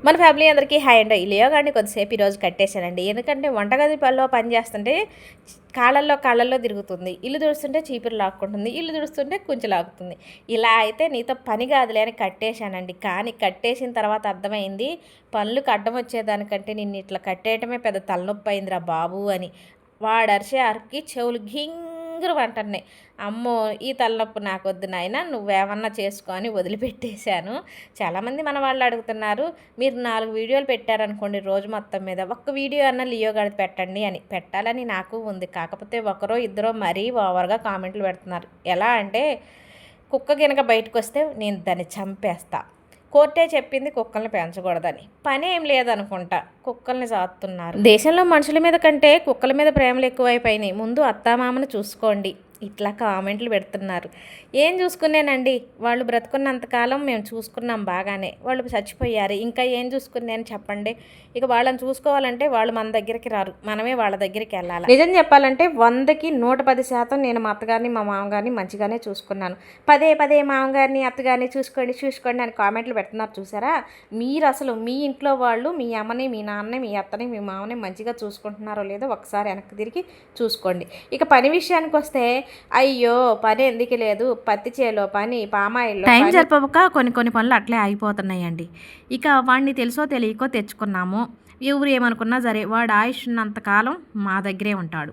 మన ఫ్యామిలీ అందరికీ హాయ్ అండి. లియో గారిని కొద్దిసేపు ఈరోజు కట్టేశానండి. ఎందుకంటే వంటగది పనిలో పని చేస్తుంటే కాళ్ళల్లో తిరుగుతుంది, ఇల్లు తుడుస్తుంటే చీపురు లాక్కుంటుంది, ఇల్లు తుడుస్తుంటే కుంచె లాగుతుంది. ఇలా అయితే నీతో పని కాదులే అని కట్టేశానండి. కానీ కట్టేసిన తర్వాత అర్థమైంది, పనులకు అడ్డం వచ్చేదానికంటే నిన్ను ఇట్లా కట్టేయటమే పెద్ద తలనొప్పి అయిందిరా బాబు అని. వాడు అరిసే అరికి చెవులు గింగురు అంటున్నాయి. అమ్మో, ఈ తలనొప్పి నాకొద్దు నాయన, నువ్వేమన్నా చేసుకో అని వదిలిపెట్టేశాను. చాలామంది మన వాళ్ళు అడుగుతున్నారు, మీరు 4 వీడియోలు పెట్టారనుకోండి రోజు మొత్తం మీద, ఒక్క వీడియో అన్న లియో గారిది పెట్టండి అని. పెట్టాలని నాకు ఉంది, కాకపోతే ఒకరో ఇద్దరో మరీ ఓవర్గా కామెంట్లు పెడుతున్నారు. ఎలా అంటే, కుక్క గినక బయటకు వస్తే నేను దాన్ని చంపేస్తా, కోర్టే చెప్పింది కుక్కల్ని పెంచకూడదని. పని ఏం లేదనుకుంటా, కుక్కల్ని సాతున్నారు. దేశంలో మనుషుల మీద కంటే కుక్కల మీద ప్రేమలు ఎక్కువైపోయినాయి. ముందు అత్తామామను చూసుకోండి, ఇట్లా కామెంట్లు పెడుతున్నారు. ఏం చూసుకున్నానండి, వాళ్ళు బ్రతుకున్నంతకాలం మేము చూసుకున్నాం బాగానే, వాళ్ళు చచ్చిపోయారు, ఇంకా ఏం చూసుకున్నాను చెప్పండి. ఇక వాళ్ళని చూసుకోవాలంటే వాళ్ళు మన దగ్గరికి రారు, మనమే వాళ్ళ దగ్గరికి వెళ్ళాలి. నిజం చెప్పాలంటే 100కి 110% నేను మా అత్తగారిని మా మామగారిని మంచిగానే చూసుకున్నాను. పదే పదే మామగారిని అత్తగారిని చూసుకోండి అని కామెంట్లు పెడుతున్నారు చూసారా. మీరు అసలు మీ ఇంట్లో వాళ్ళు మీ అమ్మని మీ నాన్నని మీ అత్తని మీ మామని మంచిగా చూసుకుంటున్నారో లేదో ఒకసారి వెనక్కి తిరిగి చూసుకోండి. ఇక పని విషయానికి వస్తే, అయ్యో పని ఎందుకు లేదు, పత్తి చేలో పని, పామాయిల్లో టైం సరిపోక కొన్ని పనులు అట్లే ఆగిపోతున్నాయండి. ఇక వాడిని తెలుసో తెలియకో తెచ్చుకున్నాము. ఎవరు ఏమనుకున్నా సరే వాడు ఆయుష్ ఉన్నంతకాలం మా దగ్గరే ఉంటాడు.